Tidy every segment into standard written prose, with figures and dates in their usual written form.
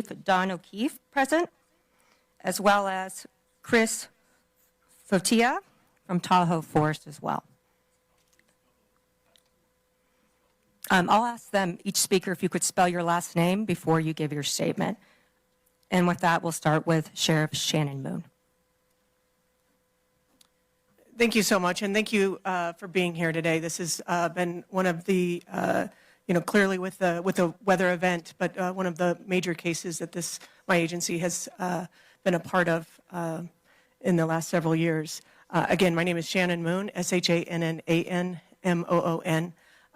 Don O'Keefe present, as well as Chris Fotia from Tahoe Forest as well. I'll ask them, each speaker, if you could spell your last name before you give your statement. And with that, we'll start with Sheriff Shannon Moon. Thank you so much, and thank you for being here today. This has been one of the, clearly with the weather event, but one of the major cases that my agency has been a part of in the last several years. Again, my name is Shannon Moon, SHANNANMOON,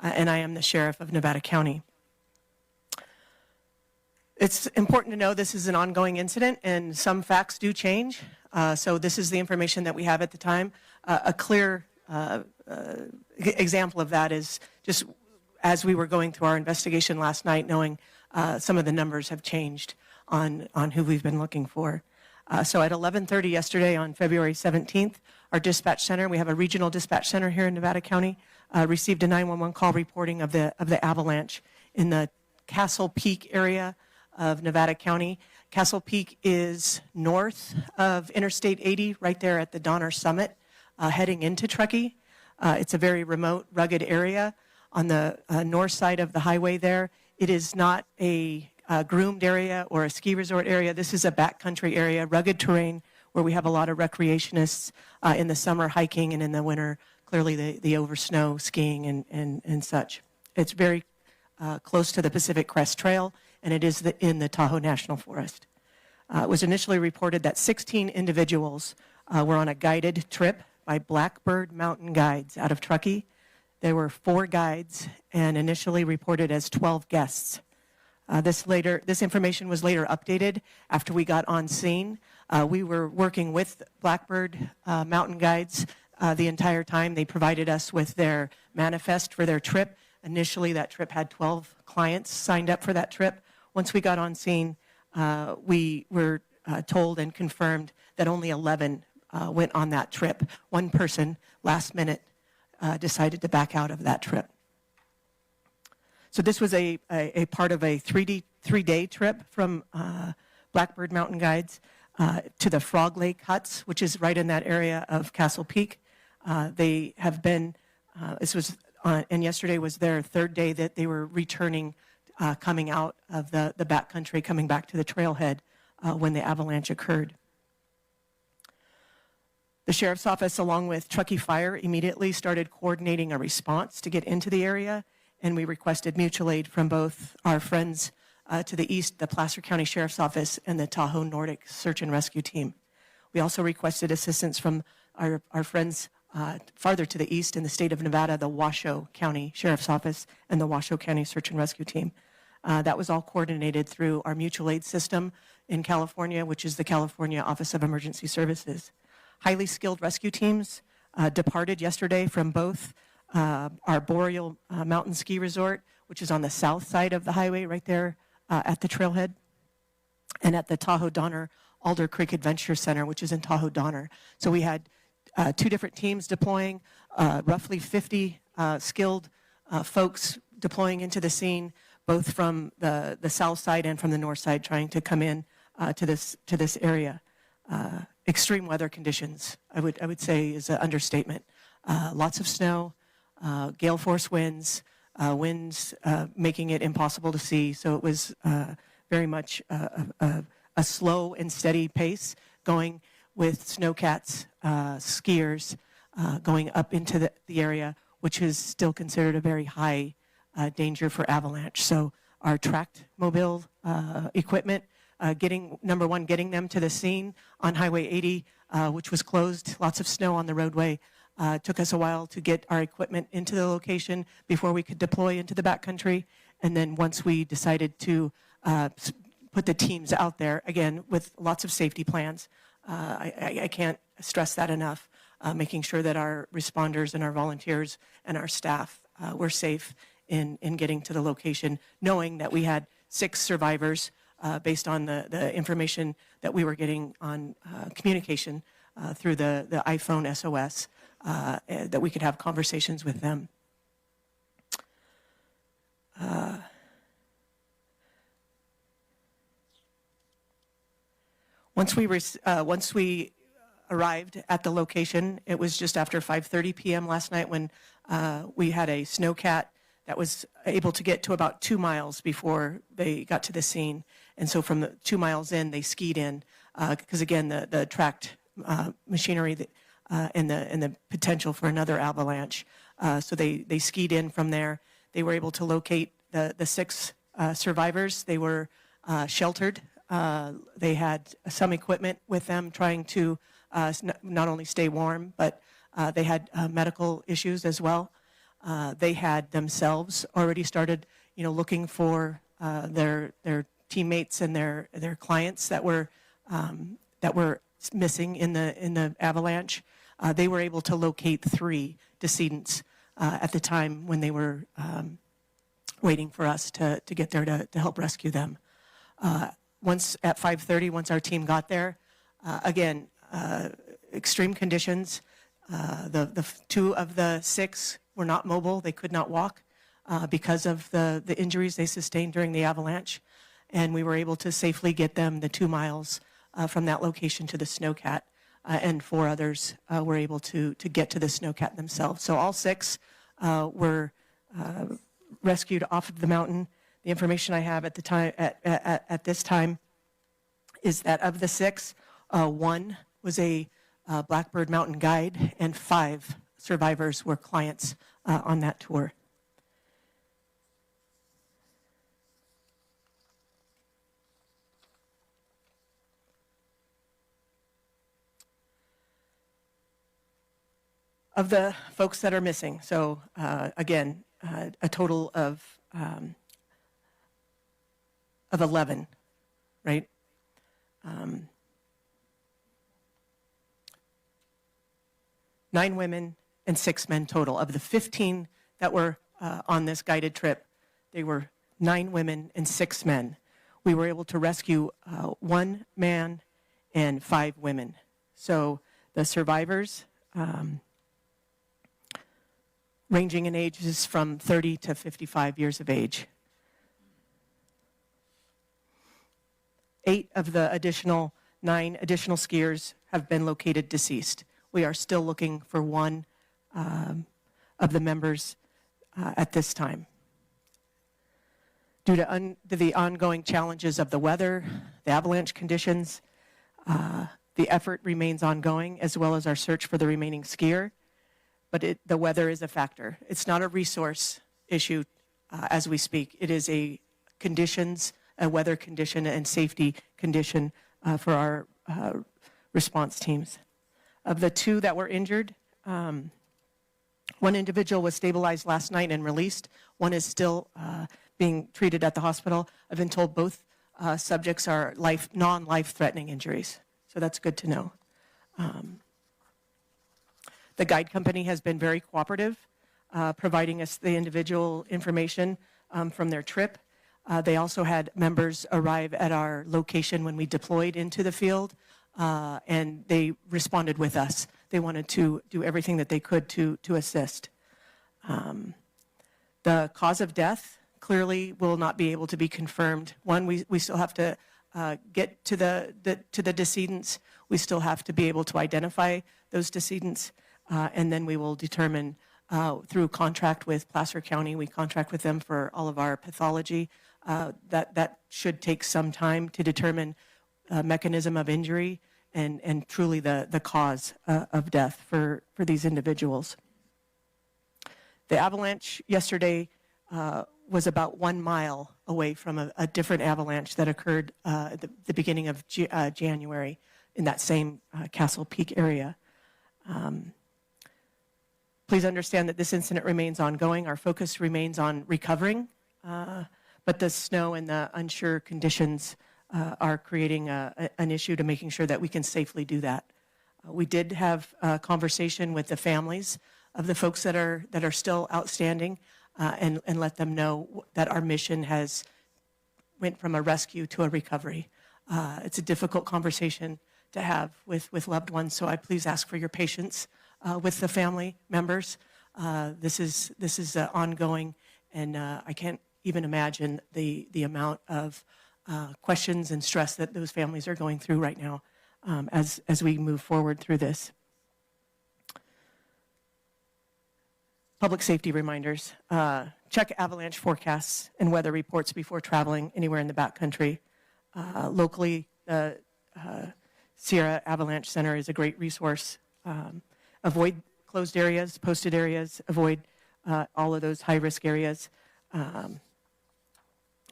and I am the Sheriff of Nevada County. It's important to know this is an ongoing incident, and some facts do change. So this is the information that we have at the time. A clear example of that is just as we were going through our investigation last night, knowing some of the numbers have changed on who we've been looking for. So at 11:30 yesterday on February 17th, our dispatch center, we have a regional dispatch center here in Nevada County, received a 911 call reporting of the avalanche in the Castle Peak area of Nevada County. Castle Peak is north of Interstate 80, right there at the Donner Summit, heading into Truckee. It's a very remote, rugged area on the north side of the highway there. It is not a groomed area or a ski resort area. This is a backcountry area, rugged terrain, where we have a lot of recreationists in the summer hiking, and in the winter, clearly the over snow skiing and such. It's very close to the Pacific Crest Trail, and it is in the Tahoe National Forest. It was initially reported that 16 individuals were on a guided trip by Blackbird Mountain Guides out of Truckee. There were 4 guides and initially reported as 12 guests. This information was later updated after we got on scene. We were working with Blackbird Mountain Guides the entire time. They provided us with their manifest for their trip. Initially, that trip had 12 clients signed up for that trip. Once we got on scene, we were told and confirmed that only 11 went on that trip. One person, last minute, decided to back out of that trip. So this was a part of a 3-day trip from Blackbird Mountain Guides to the Frog Lake Huts, which is right in that area of Castle Peak. They have been, and yesterday was their 3rd day that they were returning, coming out of the backcountry, coming back to the trailhead when the avalanche occurred. The Sheriff's Office, along with Truckee Fire, immediately started coordinating a response to get into the area, and we requested mutual aid from both our friends to the east, the Placer County Sheriff's Office, and the Tahoe Nordic Search and Rescue Team. We also requested assistance from our friends farther to the east in the state of Nevada, the Washoe County Sheriff's Office and the Washoe County Search and Rescue Team. That was all coordinated through our mutual aid system in California, which is the California Office of Emergency Services. Highly skilled rescue teams departed yesterday from both our Boreal Mountain Ski Resort, which is on the south side of the highway right there at the trailhead, and at the Tahoe Donner Alder Creek Adventure Center, which is in Tahoe Donner. So we had 2 different teams deploying, roughly 50 skilled folks deploying into the scene, both from the south side and from the north side, trying to come in to this area. Extreme weather conditions, I would say, is an understatement. Lots of snow, gale force winds, making it impossible to see. So it was very much a slow and steady pace, going with snowcats, skiers, going up into the area, which is still considered a very high danger for avalanche. So our tracked mobile equipment, number one, getting them to the scene on Highway 80, which was closed, lots of snow on the roadway. Took us a while to get our equipment into the location before we could deploy into the backcountry. And then once we decided to put the teams out there, again, with lots of safety plans, I can't stress that enough, making sure that our responders and our volunteers and our staff were safe in getting to the location, knowing that we had 6 survivors based on the information that we were getting on communication through the iPhone SOS, that we could have conversations with them. Once we arrived at the location, it was just after 5:30 p.m. last night when we had a snowcat that was able to get to about 2 miles before they got to the scene. And so from the 2 miles in, they skied in because, again, the tracked machinery and the potential for another avalanche. So they skied in from there. They were able to locate the 6 survivors. They were sheltered. They had some equipment with them trying to not only stay warm, but they had medical issues as well. They had themselves already started, looking for their teammates and their clients that were missing in the avalanche. They were able to locate 3 decedents at the time when they were waiting for us to get there to help rescue them. Once at 5:30, once our team got there, again, extreme conditions. The 2 of the 6 were not mobile. They could not walk because of the injuries they sustained during the avalanche. And we were able to safely get them the 2 miles from that location to the snowcat. And 4 others were able to get to the snowcat themselves. So all 6 were rescued off of the mountain. The information I have at the time at this time is that of the 6, 1 was a Blackbird Mountain guide, and 5 survivors were clients on that tour. Of the folks that are missing, so again, a total of 11, right? 9 women and 6 men total. Of the 15 that were on this guided trip, they were 9 women and 6 men. We were able to rescue 1 man and 5 women. So the survivors, ranging in ages from 30 to 55 years of age. 8 of the 9 additional skiers have been located deceased. We are still looking for 1 of the members at this time. Due to the ongoing challenges of the weather, the avalanche conditions, the effort remains ongoing, as well as our search for the remaining skier. But the weather is a factor. It's not a resource issue as we speak. It is a weather condition and safety condition for our response teams. Of the 2 that were injured, 1 individual was stabilized last night and released. 1 is still being treated at the hospital. I've been told both subjects are non-life-threatening injuries, so that's good to know. The guide company has been very cooperative, providing us the individual information from their trip. They also had members arrive at our location when we deployed into the field, and they responded with us. They wanted to do everything that they could to assist. The cause of death clearly will not be able to be confirmed. One, we still have to get to the decedents. We still have to be able to identify those decedents. And then we will determine through contract with Placer County. We contract with them for all of our pathology. That should take some time to determine mechanism of injury and truly the cause of death for these individuals. The avalanche yesterday was about 1 mile away from a different avalanche that occurred at the beginning of January in that same Castle Peak area. Please understand that this incident remains ongoing. Our focus remains on recovering, but the snow and the unsure conditions are creating an issue to making sure that we can safely do that. We did have a conversation with the families of the folks that are still outstanding and let them know that our mission has went from a rescue to a recovery. It's a difficult conversation to have with loved ones, so I please ask for your patience with the family members. This is ongoing, and I can't even imagine the amount of questions and stress that those families are going through right now as we move forward through this. Public safety reminders. Check avalanche forecasts and weather reports before traveling anywhere in the backcountry. Locally, the Sierra Avalanche Center is a great resource. Avoid closed areas, posted areas, avoid all of those high-risk areas.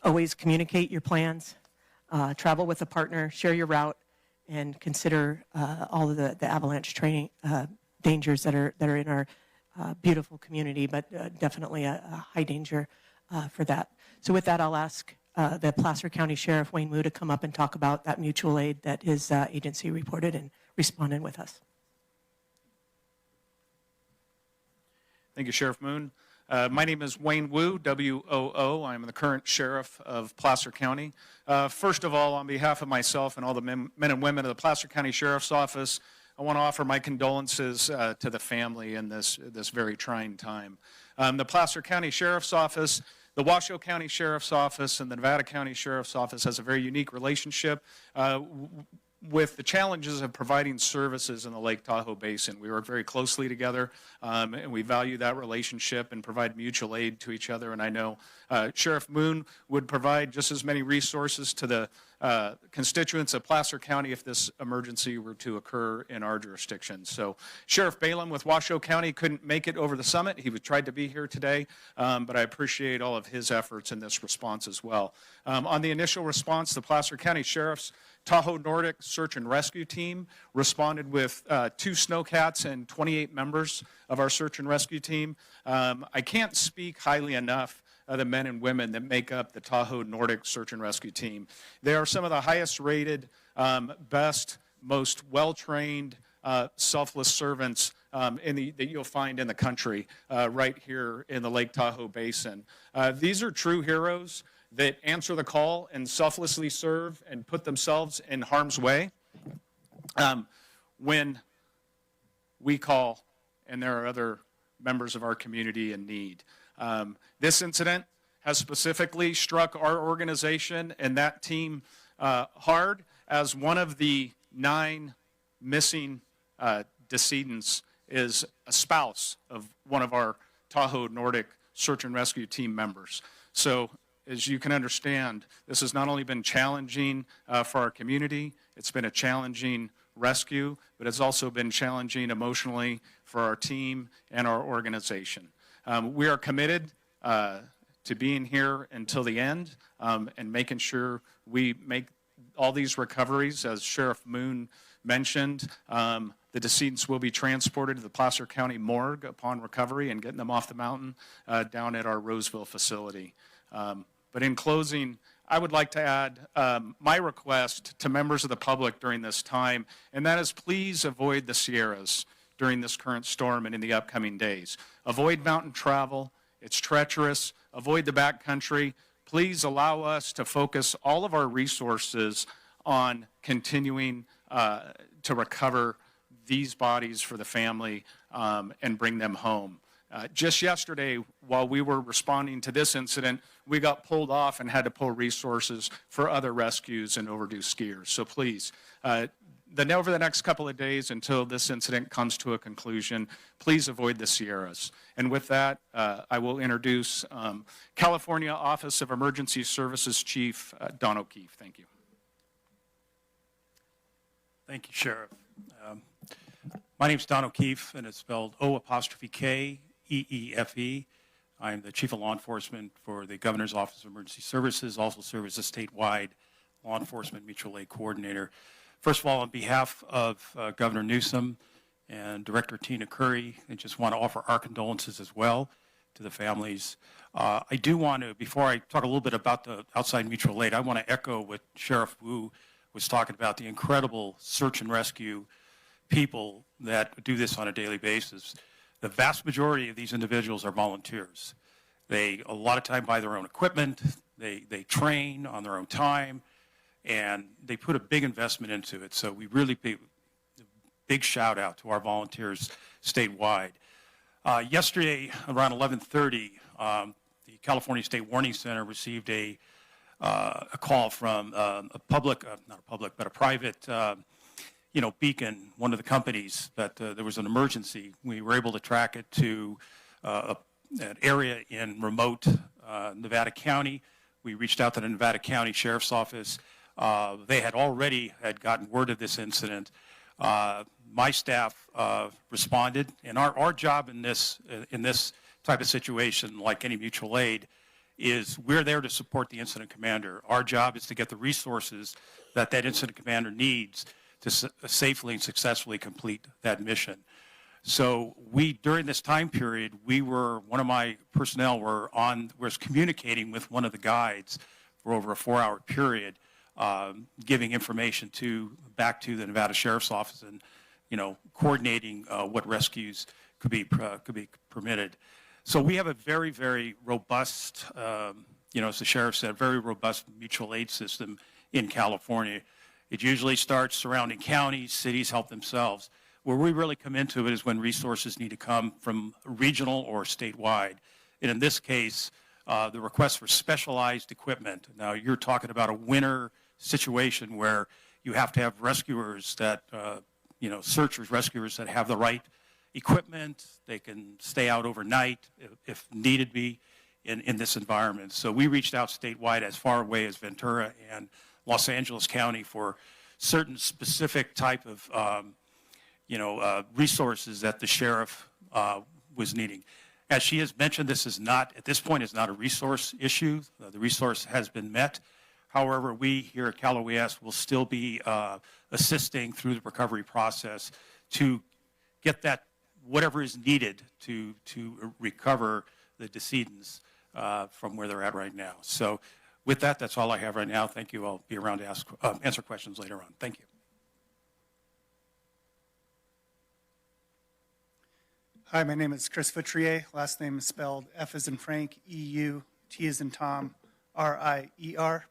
Always communicate your plans. Travel with a partner, share your route, and consider all of the avalanche training dangers that are in our beautiful community, but definitely a high danger for that. So with that, I'll ask the Placer County Sheriff Wayne Wu to come up and talk about that mutual aid that his agency reported and responded with us. Thank you, Sheriff Moon. My name is Wayne Wu, W-O-O. I'm the current sheriff of Placer County. First of all, on behalf of myself and all the men and women of the Placer County Sheriff's Office, I want to offer my condolences to the family in this very trying time. The Placer County Sheriff's Office, the Washoe County Sheriff's Office, and the Nevada County Sheriff's Office has a very unique relationship with the challenges of providing services in the Lake Tahoe Basin. We work very closely together, and we value that relationship and provide mutual aid to each other. And I know Sheriff Moon would provide just as many resources to the constituents of Placer County if this emergency were to occur in our jurisdiction. So Sheriff Balaam with Washoe County couldn't make it over the summit. He tried to be here today, but I appreciate all of his efforts in this response as well. On the initial response, the Placer County Sheriff's Tahoe Nordic Search and Rescue Team responded with 2 snowcats and 28 members of our search and rescue team. I can't speak highly enough of the men and women that make up the Tahoe Nordic Search and Rescue Team. They are some of the highest rated, best, most well-trained, selfless servants that you'll find in the country right here in the Lake Tahoe Basin. These are true heroes that answer the call and selflessly serve and put themselves in harm's way when we call and there are other members of our community in need. This incident has specifically struck our organization and that team hard, as one of the 9 missing decedents is a spouse of one of our Tahoe Nordic Search and Rescue Team members. So as you can understand, this has not only been challenging for our community, it's been a challenging rescue, but it's also been challenging emotionally for our team and our organization. We are committed to being here until the end and making sure we make all these recoveries. As Sheriff Moon mentioned, the decedents will be transported to the Placer County morgue upon recovery and getting them off the mountain down at our Roseville facility. But in closing, I would like to add my request to members of the public during this time, and that is please avoid the Sierras during this current storm and in the upcoming days. Avoid mountain travel. It's treacherous. Avoid the backcountry. Please allow us to focus all of our resources on continuing to recover these bodies for the family and bring them home. Just yesterday, while we were responding to this incident, we got pulled off and had to pull resources for other rescues and overdue skiers. So please, over the next couple of days until this incident comes to a conclusion, please avoid the Sierras. And with that, I will introduce California Office of Emergency Services Chief Don O'Keefe. Thank you. Thank you, Sheriff. My name is Don O'Keefe, and it's spelled O''K E-E-F-E. I'm the Chief of Law Enforcement for the Governor's Office of Emergency Services, also serve as a statewide law enforcement mutual aid coordinator. First of all, on behalf of Governor Newsom and Director Tina Curry, I just want to offer our condolences as well to the families. I do want to, before I talk a little bit about the outside mutual aid, I want to echo what Sheriff Wu was talking about, the incredible search and rescue people that do this on a daily basis. The vast majority of these individuals are volunteers. They, a lot of time, buy their own equipment, they train on their own time, and they put a big investment into it. So we really big shout out to our volunteers statewide. Yesterday, around 11:30, the California State Warning Center received a a call from a public, not a public, but a private, beacon, one of the companies, that there was an emergency. We were able to track it to an area in remote Nevada County. We reached out to the Nevada County Sheriff's Office. They had already gotten word of this incident. My staff responded, and our job in this type of situation, like any mutual aid, is we're there to support the incident commander. Our job is to get the resources that incident commander needs to safely and successfully complete that mission. So during this time period, one of my personnel was communicating with one of the guides for over a 4-hour period, giving information back to the Nevada Sheriff's Office, and coordinating what rescues could be permitted. So we have a very, very robust, as the sheriff said, very robust mutual aid system in California. It usually starts surrounding counties, cities help themselves. Where we really come into it is when resources need to come from regional or statewide. And in this case, the request for specialized equipment. Now, you're talking about a winter situation where you have to have rescuers that, searchers, rescuers that have the right equipment. They can stay out overnight if needed be in this environment. So we reached out statewide as far away as Ventura and Los Angeles County for certain specific type of resources that the sheriff was needing. As she has mentioned, at this point, is not a resource issue. The resource has been met. However, we here at Cal OES will still be assisting through the recovery process to get that whatever is needed to recover the decedents from where they're at right now. So with that, that's all I have right now. Thank you. I'll be around to answer questions later on. Thank you. Hi, my name is Chris Foutrier. Last name is spelled F as in Frank, E-U, T as in Tom, R-I-E-R.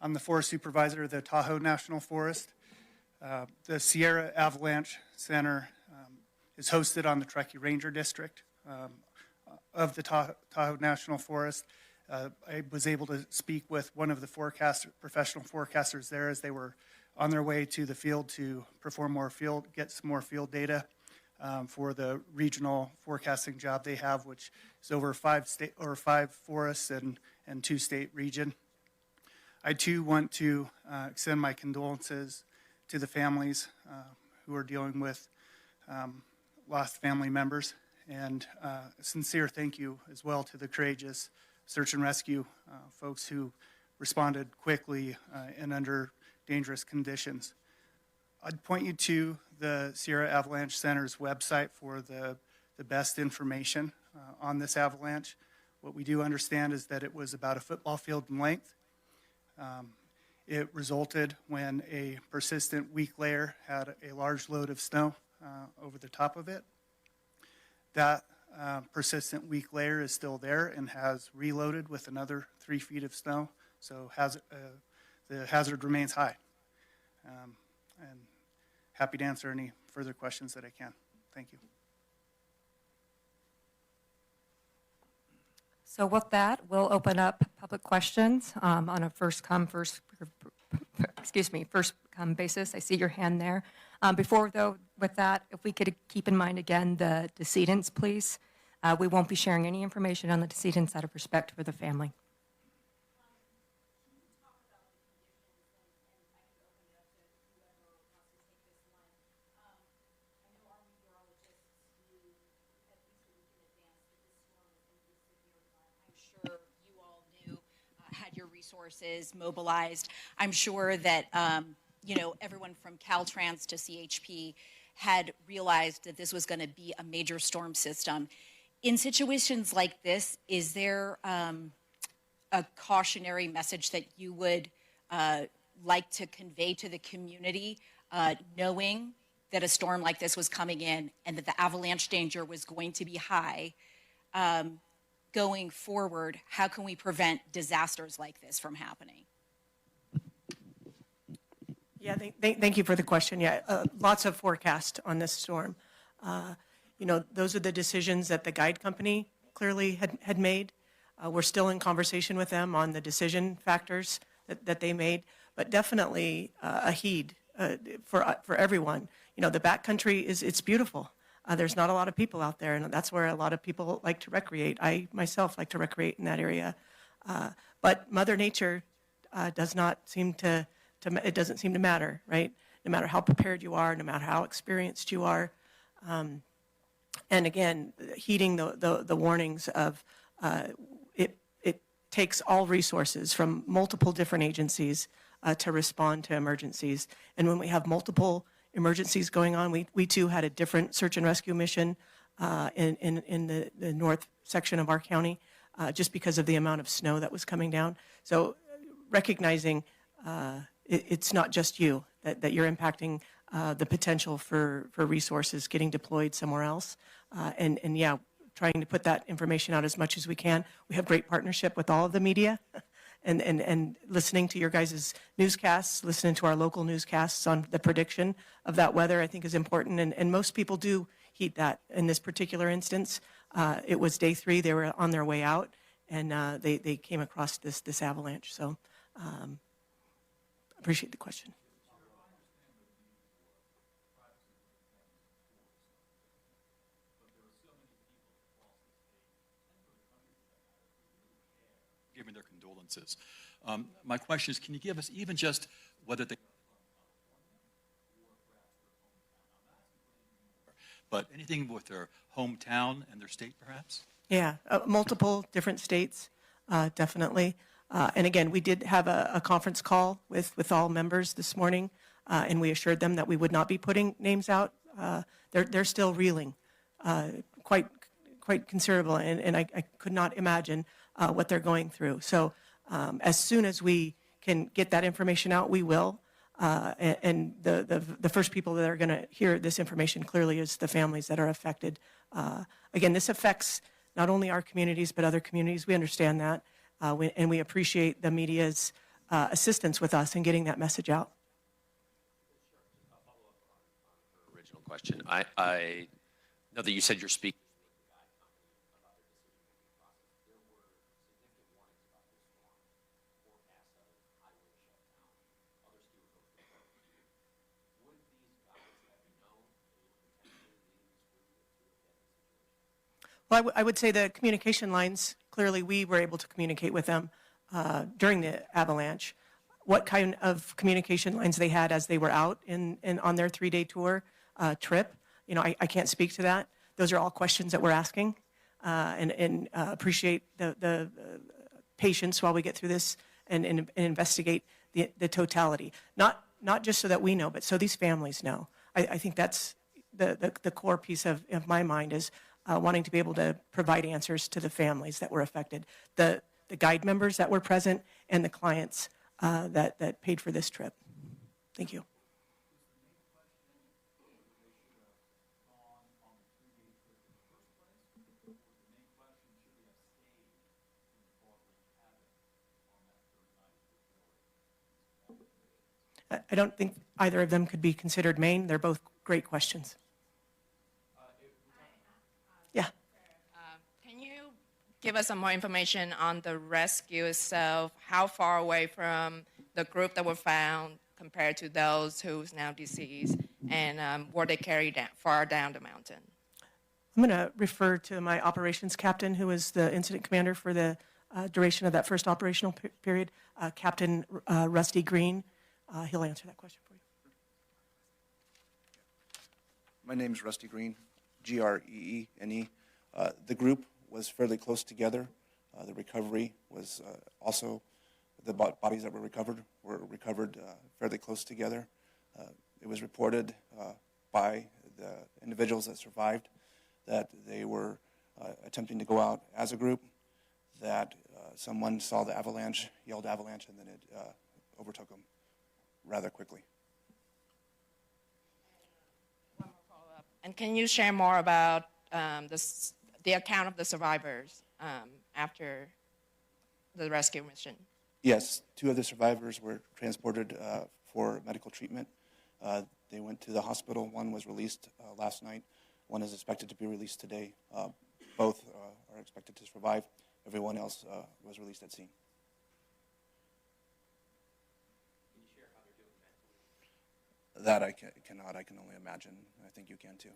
I'm the forest supervisor of the Tahoe National Forest. The Sierra Avalanche Center is hosted on the Truckee Ranger District of the Tahoe National Forest. I was able to speak with one of the professional forecasters there as they were on their way to the field to get some more field data for the regional forecasting job they have, which is over 5 forests and 2 state region. I too want to extend my condolences to the families who are dealing with lost family members, and a sincere thank you as well to the courageous search and rescue folks who responded quickly and under dangerous conditions. I'd point you to the Sierra Avalanche Center's website for the best information on this avalanche. What we do understand is that it was about a football field in length. It resulted when a persistent weak layer had a large load of snow over the top of it. That persistent weak layer is still there and has reloaded with another 3 feet of snow, so the hazard remains high. And happy to answer any further questions that I can. Thank you. So with that, we'll open up public questions on a first come basis. I see your hand there. Before though, with that, if we could keep in mind again the decedents, please. We won't be sharing any information on the decedents out of respect for the family. Resources mobilized. I'm sure that everyone from Caltrans to CHP had realized that this was going to be a major storm system. In situations like this, is there a cautionary message that you would like to convey to the community, knowing that a storm like this was coming in and that the avalanche danger was going to be high? Going forward, how can we prevent disasters like this from happening? Yeah, thank you for the question. Yeah, lots of forecast on this storm. Those are the decisions that the guide company clearly had made. We're still in conversation with them on the decision factors that they made, but definitely a heed for everyone. You know, the backcountry it's beautiful. There's not a lot of people out there, and that's where a lot of people like to recreate. I myself like to recreate in that area. But Mother Nature does not seem it doesn't seem to matter, right? No matter how prepared you are, no matter how experienced you are. And again, heeding the warnings of it takes all resources from multiple different agencies to respond to emergencies. And when we have multiple emergencies going on, we too had a different search and rescue mission in the north section of our county, just because of the amount of snow that was coming down. So recognizing it's not just you, that you're impacting the potential for resources getting deployed somewhere else. And yeah, trying to put that information out as much as we can. We have great partnership with all of the media and listening to your guys' newscasts, listening to our local newscasts on the prediction of that weather, I think is important. And most people do heed that. In this particular instance, it was day 3, they were on their way out, and they came across this avalanche. So appreciate the question. Giving their condolences. My question is, can you give us even just whether they, but anything with their hometown and their state, perhaps? Yeah, multiple different states, definitely. And again, we did have a conference call with all members this morning, and we assured them that we would not be putting names out. They're still reeling, quite considerable, and I could not imagine what they're going through. So as soon as we can get that information out, we will. And the first people that are going to hear this information clearly is the families that are affected. Again, this affects not only our communities, but other communities. We understand that, and we appreciate the media's assistance with us in getting that message out. Original question. I know that you said you're speaking. Well, I would say the communication lines, clearly we were able to communicate with them during the avalanche. What kind of communication lines they had as they were out on their 3-day tour trip, you know, I can't speak to that. Those are all questions that we're asking, and appreciate the patience while we get through this and investigate the totality. Not just so that we know, but so these families know. I think that's the core piece of my mind is wanting to be able to provide answers to the families that were affected, the guide members that were present, and the clients that paid for this trip. Thank you. I don't think either of them could be considered main. They're both great questions. Yeah. Can you give us some more information on the rescue itself? How far away from the group that were found compared to those who's now deceased, and were they carried down, far down the mountain? I'm going to refer to my operations captain, who is the incident commander for the duration of that first operational period, Captain Rusty Green. He'll answer that question for you. My name is Rusty Green, Greene. The group was fairly close together. The recovery was also, the bodies that were recovered fairly close together. It was reported by the individuals that survived that they were attempting to go out as a group, that someone saw the avalanche, yelled avalanche, and then it overtook them rather quickly. One more follow-up. And can you share more about the account of the survivors after the rescue mission? Yes, 2 of the survivors were transported for medical treatment. They went to the hospital. 1 was released last night. 1 is expected to be released today. Both are expected to survive, everyone else was released at scene. That I cannot. I can only imagine. I think you can too.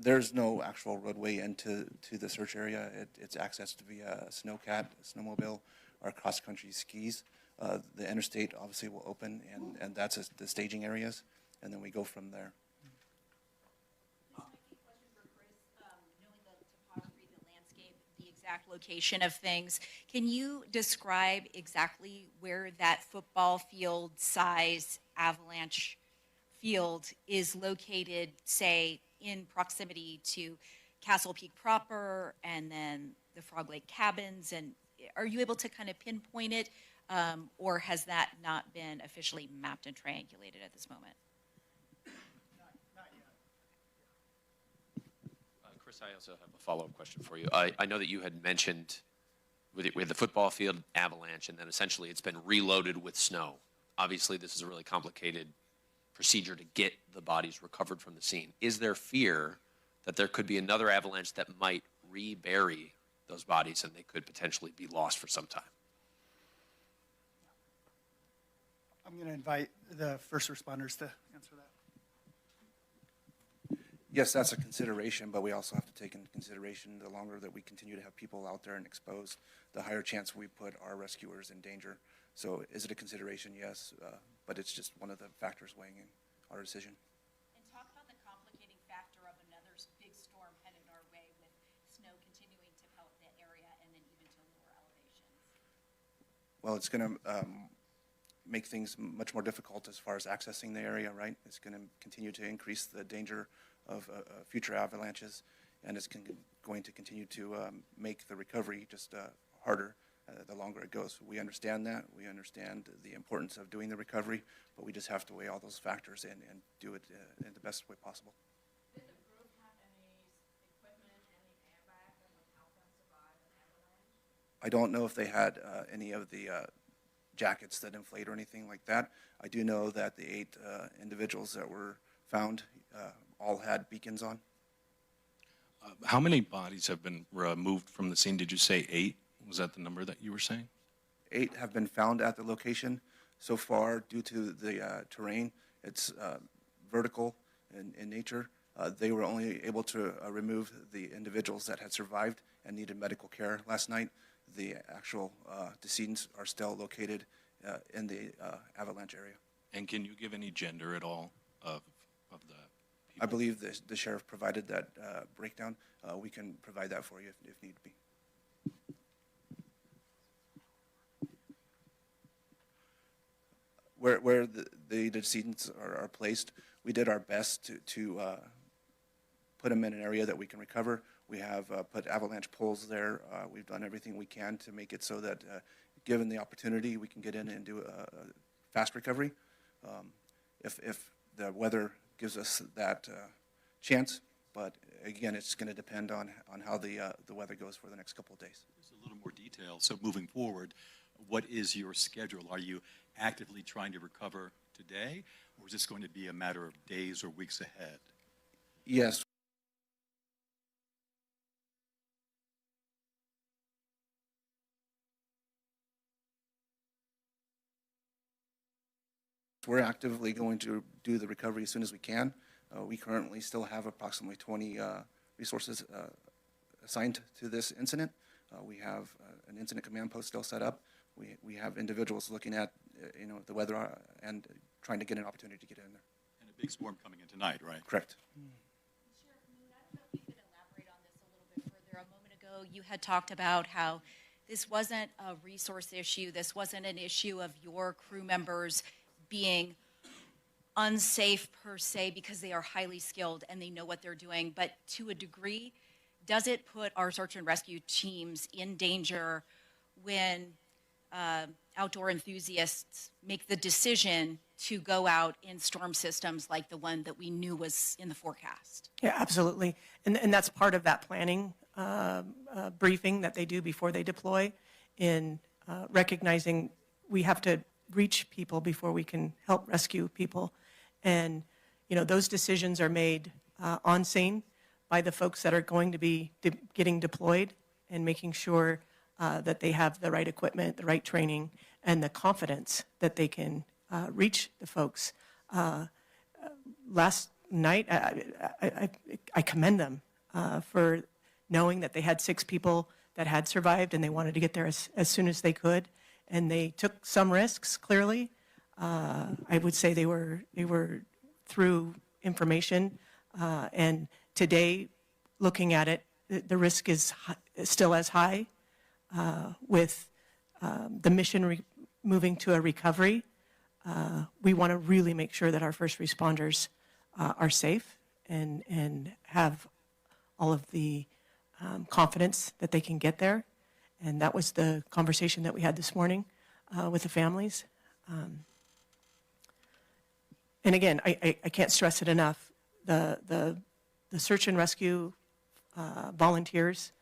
There's no actual roadway into the search area. It's accessed via a snowcat, a snowmobile, or cross-country skis. The interstate obviously will open, and that's the staging areas, and then we go from there. Knowing the topography, the landscape, the exact location of things, can you describe exactly where that football field size Avalanche field is located, say, in proximity to Castle Peak proper and then the Frog Lake cabins? And are you able to kind of pinpoint it, or has that not been officially mapped and triangulated at this moment? Chris, I also have a follow-up question for you. I know that you had mentioned we had the football field Avalanche, and then essentially it's been reloaded with snow. Obviously, this is a really complicated procedure to get the bodies recovered from the scene. Is there fear that there could be another avalanche that might rebury those bodies and they could potentially be lost for some time? I'm going to invite the first responders to answer that. Yes, that's a consideration, but we also have to take into consideration the longer that we continue to have people out there and exposed, the higher chance we put our rescuers in danger. So is it a consideration? Yes, but it's just one of the factors weighing in our decision. And talk about the complicating factor of another big storm headed our way with snow continuing to pelt the area and then even to lower elevations. Well, it's going to make things much more difficult as far as accessing the area, right? It's going to continue to increase the danger of future avalanches, and it's going to continue to make the recovery just harder the longer it goes. We understand that. We understand the importance of doing the recovery, but we just have to weigh all those factors in and do it in the best way possible. Did the group have any equipment, any airbag that would help them survive an avalanche? I don't know if they had any of the jackets that inflate or anything like that. I do know that the 8 individuals that were found all had beacons on. How many bodies have been removed from the scene? Did you say 8? Was that the number that you were saying? 8 have been found at the location. So far, due to the terrain, it's vertical in nature. They were only able to remove the individuals that had survived and needed medical care last night. The actual decedents are still located in the avalanche area. And can you give any gender at all of the people? I believe the sheriff provided that breakdown. We can provide that for you if need be. Where the decedents are placed, we did our best to put them in an area that we can recover. We have put avalanche poles there. We've done everything we can to make it so that, given the opportunity, we can get in and do a fast recovery. If the weather gives us that chance, but again, it's going to depend on how the weather goes for the next couple of days. Just a little more detail. So moving forward, what is your schedule? Are you actively trying to recover today, or is this going to be a matter of days or weeks ahead? Yes. We're actively going to do the recovery as soon as we can. We currently still have approximately 20 resources assigned to this incident. We have an incident command post still set up. We have individuals looking at the weather and trying to get an opportunity to get in there. And a big storm coming in tonight, right? Correct. Sheriff Moon, I don't know if you could elaborate on this a little bit further. A moment ago, you had talked about how this wasn't a resource issue. This wasn't an issue of your crew members being unsafe per se because they are highly skilled and they know what they're doing. But to a degree, does it put our search and rescue teams in danger when outdoor enthusiasts make the decision to go out in storm systems like the one that we knew was in the forecast? Yeah, absolutely. And that's part of that planning briefing that they do before they deploy, in recognizing we have to reach people before we can help rescue people. And, those decisions are made on scene by the folks that are going to be getting deployed and making sure that they have the right equipment, the right training, and the confidence that they can reach the folks. Last night, I commend them for knowing that they had 6 people that had survived and they wanted to get there as soon as they could. And they took some risks, clearly. I would say they were through information. And today, looking at it, the risk is still as high with the mission moving to a recovery. We want to really make sure that our first responders are safe and have all of the confidence that they can get there. And that was the conversation that we had this morning with the families. And again, I can't stress it enough. The search and rescue volunteers,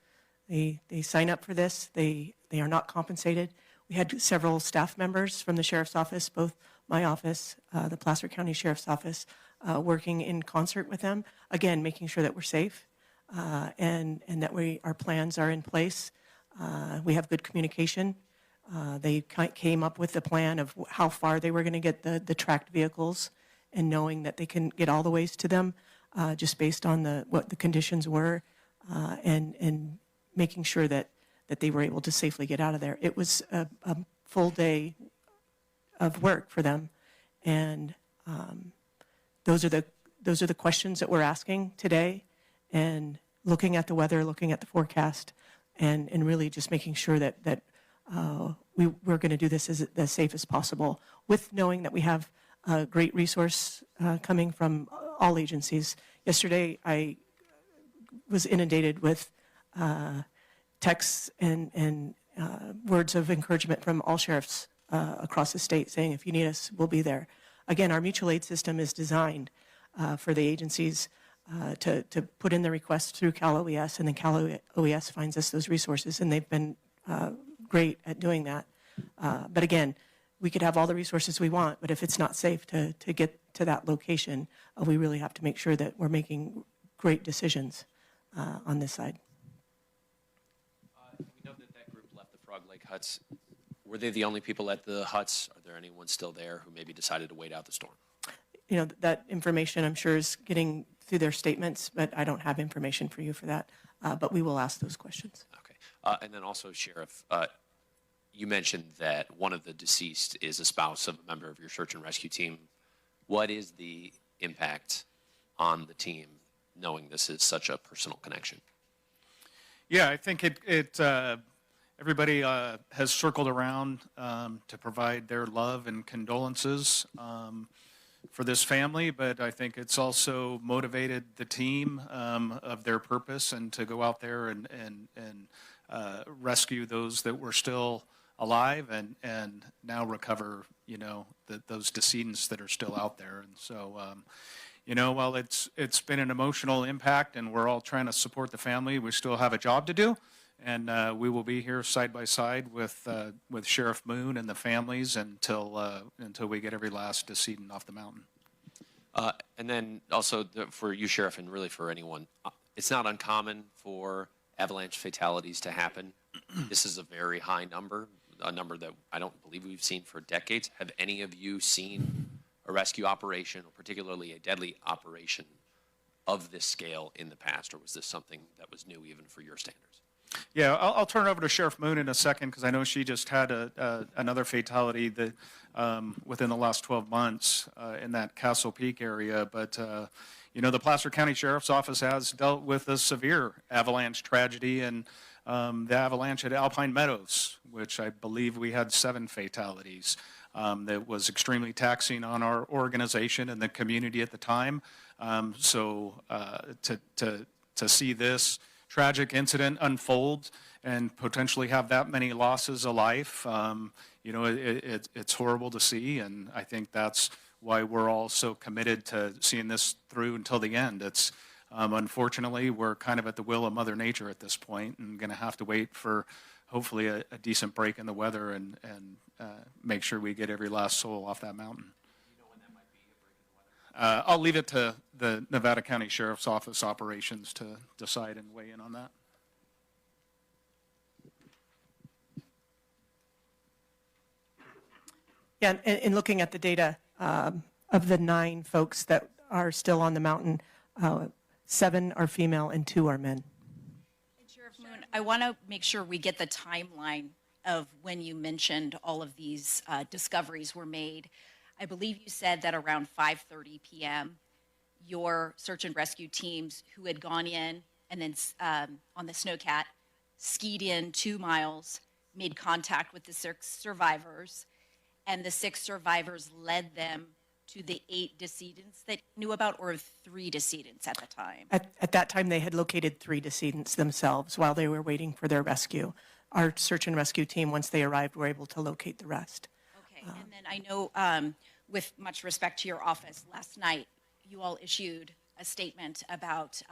they sign up for this. They are not compensated. We had several staff members from the Sheriff's Office, both my office, the Placer County Sheriff's Office, working in concert with them. Again, making sure that we're safe and that our plans are in place. We have good communication. They came up with the plan of how far they were going to get the tracked vehicles, and knowing that they can get all the ways to them just based on what the conditions were, and making sure that they were able to safely get out of there. It was a full day of work for them, and those are the questions that we're asking today, and looking at the weather, looking at the forecast, and really just making sure that we're going to do this as safe as possible, with knowing that we have a great resource coming from all agencies. Yesterday, I was inundated with texts and words of encouragement from all sheriffs across the state saying, if you need us, we'll be there. Again, our mutual aid system is designed for the agencies to put in the request through Cal OES, and then Cal OES finds us those resources, and they've been great at doing that. But again, we could have all the resources we want, but if it's not safe to get to that location, we really have to make sure that we're making great decisions on this side. We know that group left the Frog Lake huts. Were they the only people at the huts? Are there anyone still there who maybe decided to wait out the storm? That information, I'm sure, is getting through their statements, but I don't have information for you for that. But we will ask those questions. Okay. And then also, Sheriff, you mentioned that one of the deceased is a spouse of a member of your search and rescue team. What is the impact on the team knowing this is such a personal connection? Yeah, I think everybody has circled around to provide their love and condolences for this family, but I think it's also motivated the team of their purpose and to go out there and rescue those that were still alive and now recover, those decedents that are still out there. And so, while it's been an emotional impact and we're all trying to support the family, we still have a job to do. And we will be here side by side with Sheriff Moon and the families until we get every last decedent off the mountain. And then also for you, Sheriff, and really for anyone, it's not uncommon for avalanche fatalities to happen. This is a very high number, a number that I don't believe we've seen for decades. Have any of you seen a rescue operation, or particularly a deadly operation of this scale in the past, or was this something that was new even for your standards? Yeah, I'll turn it over to Sheriff Moon in a second, because I know she just had another fatality that within the last 12 months in that Castle Peak area. But, the Placer County Sheriff's Office has dealt with a severe avalanche tragedy, and the avalanche at Alpine Meadows, which I believe we had 7 fatalities. That was extremely taxing on our organization and the community at the time. So to see this tragic incident unfold and potentially have that many losses of life, it's horrible to see, and I think that's why we're all so committed to seeing this through until the end. It's unfortunately, we're kind of at the will of Mother Nature at this point, and going to have to wait for hopefully a decent break in the weather and make sure we get every last soul off that mountain. I'll leave it to the Nevada County Sheriff's Office operations to decide and weigh in on that. Yeah, and looking at the data, of the 9 folks that are still on the mountain, 7 are female and 2 are men. And Sheriff Moon, I want to make sure we get the timeline of when you mentioned all of these discoveries were made. I believe you said that around 5:30 p.m., your search and rescue teams who had gone in and then on the Snowcat skied in 2 miles, made contact with the 6 survivors, and the 6 survivors led them to the 8 decedents that you knew about, or 3 decedents at the time? At that time, they had located 3 decedents themselves while they were waiting for their rescue. Our search and rescue team, once they arrived, were able to locate the rest. Okay, and then I know, with much respect to your office, last night you all issued a statement about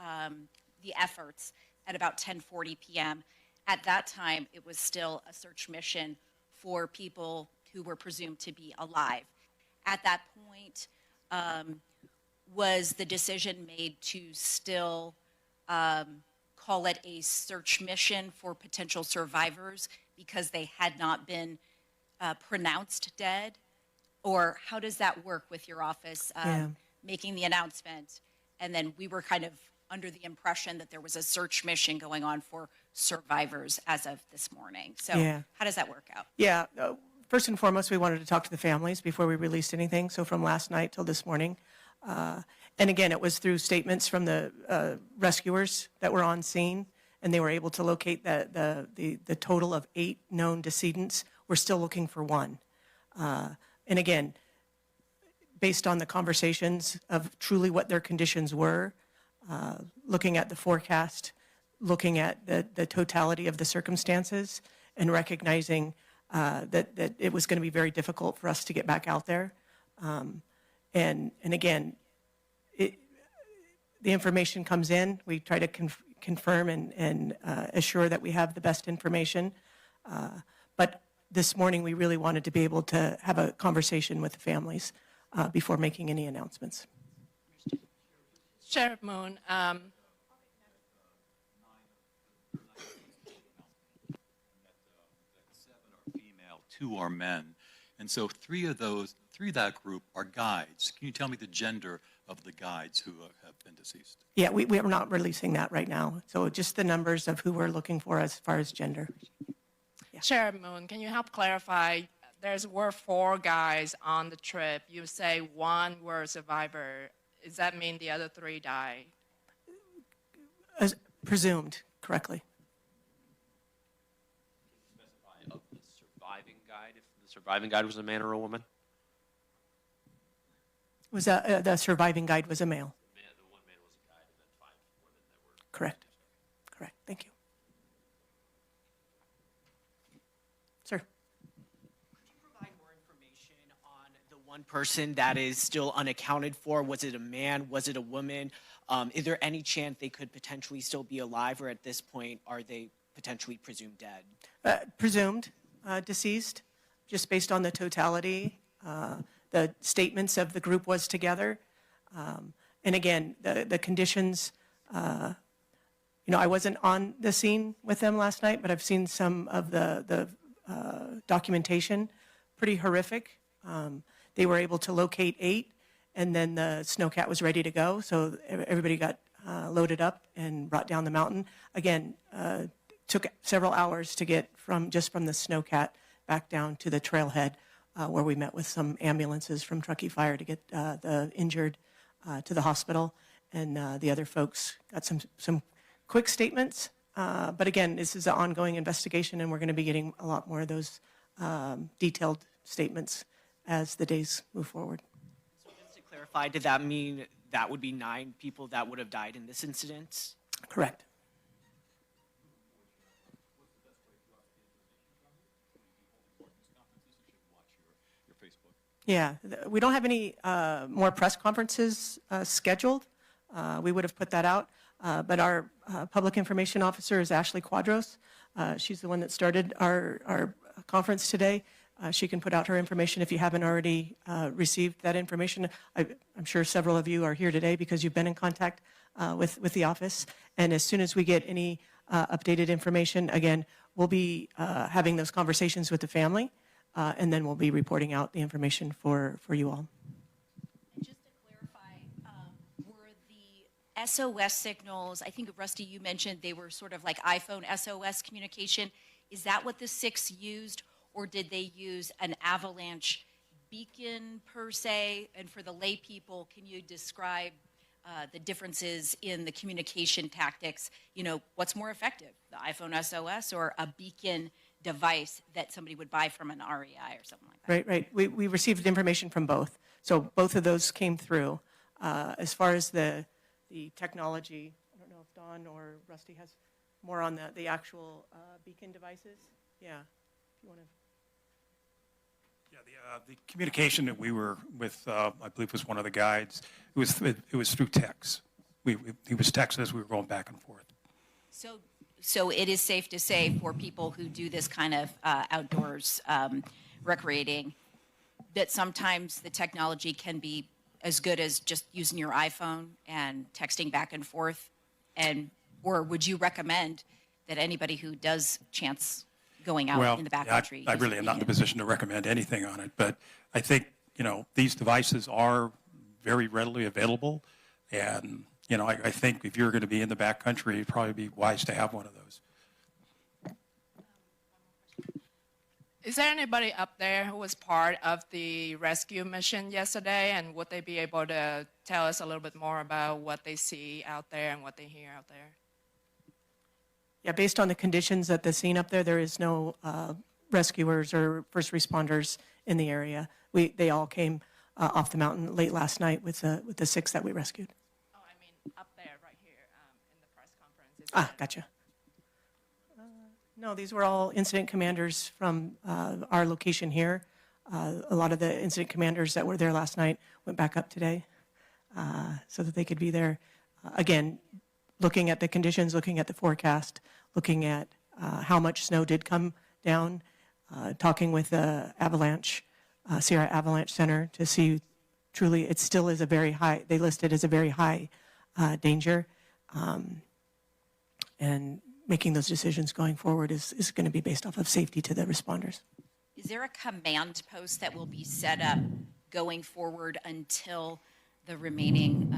the efforts at about 10:40 p.m. At that time, it was still a search mission for people who were presumed to be alive. At that point, was the decision made to still call it a search mission for potential survivors because they had not been pronounced dead? Or how does that work with your office making the announcement? And then we were kind of under the impression that there was a search mission going on for survivors as of this morning. So how does that work out? Yeah, first and foremost, we wanted to talk to the families before we released anything. So from last night till this morning. And again, it was through statements from the rescuers that were on scene, and they were able to locate the total of 8 known decedents. We're still looking for 1. And again, based on the conversations of truly what their conditions were, looking at the forecast, looking at the totality of the circumstances, and recognizing that it was going to be very difficult for us to get back out there. And again, the information comes in. We try to confirm and assure that we have the best information. But this morning, we really wanted to be able to have a conversation with the families before making any announcements. Sheriff Moon, 7 are female, 2 are men. And so 3 of that group are guides. Can you tell me the gender of the guides who have been deceased? Yeah, we are not releasing that right now. So just the numbers of who we're looking for as far as gender. Sheriff Moon, can you help clarify? Were 4 guys on the trip. You say 1 were a survivor. Does that mean the other 3 died? As presumed correctly. Specify of the surviving guide, if the surviving guide was a man or a woman? Was the surviving guide was a male. The 1 man was a guide, and then 5 women that were. Correct. Correct. Thank you. Sir. Could you provide more information on the 1 person that is still unaccounted for? Was it a man? Was it a woman? Is there any chance they could potentially still be alive, or at this point, are they potentially presumed dead? Presumed deceased, just based on the totality. The statements of the group was together. And again, the conditions, I wasn't on the scene with them last night, but I've seen some of the documentation, pretty horrific. They were able to locate 8, and then the Snowcat was ready to go. So everybody got loaded up and brought down the mountain. Again, took several hours to get from the Snowcat back down to the trailhead, where we met with some ambulances from Truckee Fire to get the injured to the hospital. And the other folks got some quick statements. But again, this is an ongoing investigation, and we're going to be getting a lot more of those detailed statements as the days move forward. So just to clarify, did that mean that would be 9 people that would have died in this incident? Correct. Yeah, we don't have any more press conferences scheduled. We would have put that out. But our public information officer is Ashley Quadros. She's the one that started our conference today. She can put out her information if you haven't already received that information. I'm sure several of you are here today because you've been in contact with the office. And as soon as we get any updated information, again, we'll be having those conversations with the family, and then we'll be reporting out the information for you all. And just to clarify, were the SOS signals, I think Rusty, you mentioned they were sort of like iPhone SOS communication. Is that what the 6 used, or did they use an Avalanche beacon per se? And for the lay people, can you describe the differences in the communication tactics? You know, what's more effective, the iPhone SOS or a beacon device that somebody would buy from an REI or something like that? Right. We received information from both. So both of those came through. As far as the technology, I don't know if Dawn or Rusty has more on the actual beacon devices. Yeah, if you want to. Yeah, the communication that we were with, I believe, was one of the guides. It was through text. He was texting as we were going back and forth. So it is safe to say for people who do this kind of outdoors recreating that sometimes the technology can be as good as just using your iPhone and texting back and forth, or would you recommend that anybody who does chance going out in the backcountry? I really am not in a position to recommend anything on it, but I think, these devices are very readily available, and, I think if you're going to be in the backcountry, it'd probably be wise to have one of those. Is there anybody up there who was part of the rescue mission yesterday, and would they be able to tell us a little bit more about what they see out there and what they hear out there? Yeah, based on the conditions at the scene up there, there is no rescuers or first responders in the area. They all came off the mountain late last night with the 6 that we rescued. Oh, I mean up there, right here in the press conference. Gotcha. No, these were all incident commanders from our location here. A lot of the incident commanders that were there last night went back up today so that they could be there. Again, looking at the conditions, looking at the forecast, looking at how much snow did come down, talking with the Avalanche, Sierra Avalanche Center to see truly it still is a very high, they list it as a very high danger. And making those decisions going forward is going to be based off of safety to the responders. Is there a command post that will be set up going forward until the remaining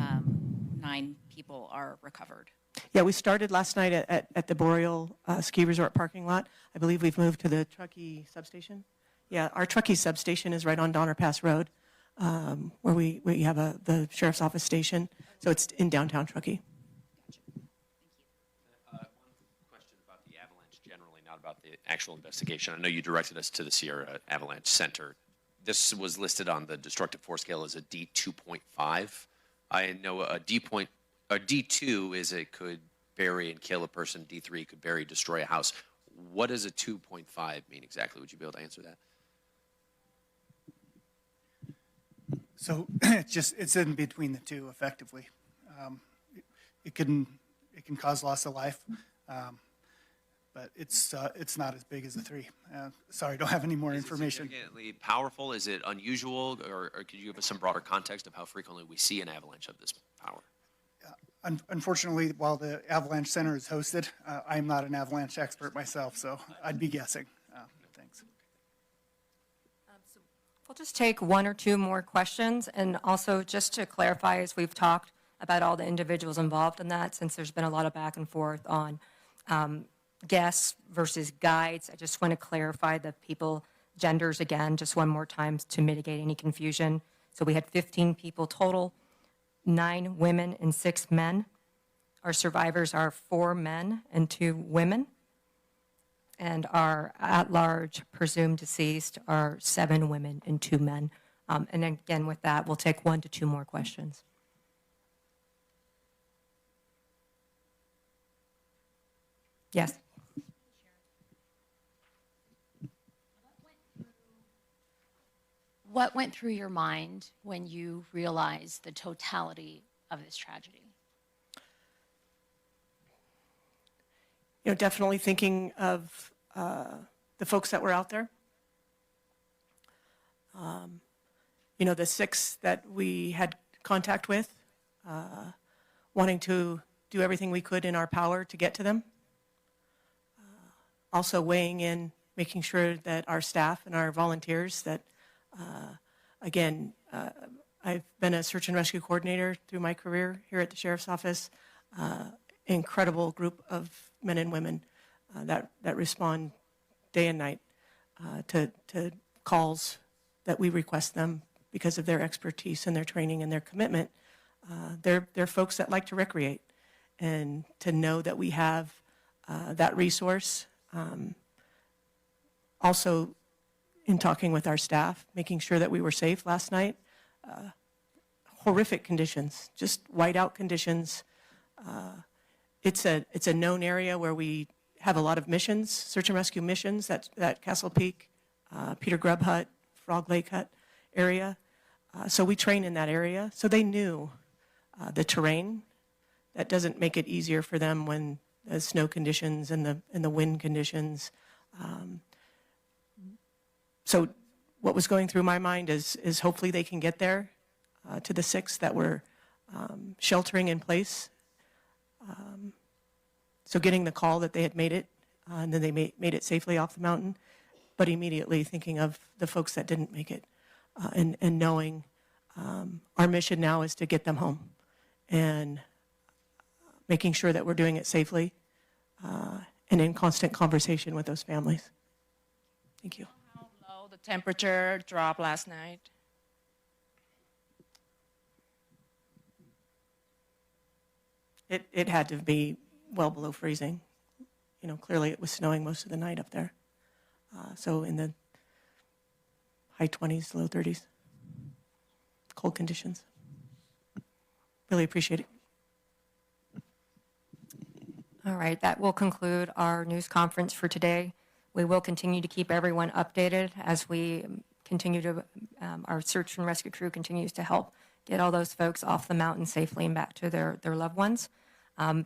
9 people are recovered? Yeah, we started last night at the Boreal Ski Resort parking lot. I believe we've moved to the Truckee substation. Yeah, our Truckee substation is right on Donner Pass Road, where we have the sheriff's office station. So it's in downtown Truckee. Not about the actual investigation. I know you directed us to the Sierra Avalanche Center. This was listed on the destructive force scale as a D2.5. I know a D2 is it could bury and kill a person. D3 could bury, destroy a house. What does a 2.5 mean exactly? Would you be able to answer that? So it's in between the two, effectively. It can cause loss of life. But it's not as big as a 3. Sorry, don't have any more information. Is it significantly powerful? Is it unusual? Or could you give us some broader context of how frequently we see an avalanche of this power? Unfortunately, while the Avalanche Center is hosted, I'm not an avalanche expert myself, so I'd be guessing. Thanks. We'll just take 1 or 2 more questions. And also, just to clarify, as we've talked about all the individuals involved in that, since there's been a lot of back and forth on guests versus guides, I just want to clarify the people, genders again, just one more time to mitigate any confusion. So we had 15 people total, 9 women and 6 men. Our survivors are 4 men and 2 women. And our at-large presumed deceased are 7 women and 2 men. And again, with that, we'll take 1 to 2 more questions. Yes. What went through your mind when you realized the totality of this tragedy? Definitely thinking of the folks that were out there. You know, the 6 that we had contact with, wanting to do everything we could in our power to get to them. Also weighing in, making sure that our staff and our volunteers that, again, I've been a search and rescue coordinator through my career here at the Sheriff's Office. Incredible group of men and women that respond day and night to calls that we request them because of their expertise and their training and their commitment. They're folks that like to recreate, and to know that we have that resource. Also, in talking with our staff, making sure that we were safe last night. Horrific conditions, just whiteout conditions. It's a known area where we have a lot of missions, search and rescue missions, that Castle Peak, Peter Grubb Hut, Frog Lake Hut area. So we train in that area. So they knew the terrain. That doesn't make it easier for them when the snow conditions and the wind conditions. So what was going through my mind is hopefully they can get there to the 6 that were sheltering in place. So getting the call that they had made it, and then they made it safely off the mountain, but immediately thinking of the folks that didn't make it, and knowing our mission now is to get them home, and making sure that we're doing it safely, and in constant conversation with those families. Thank you. How low the temperature dropped last night? It had to be well below freezing. You know, clearly it was snowing most of the night up there. So in the high 20s, low 30s. Cold conditions. Really appreciate it. All right, that will conclude our news conference for today. We will continue to keep everyone updated as we continue to, our search and rescue crew continues to help get all those folks off the mountain safely and back to their loved ones. The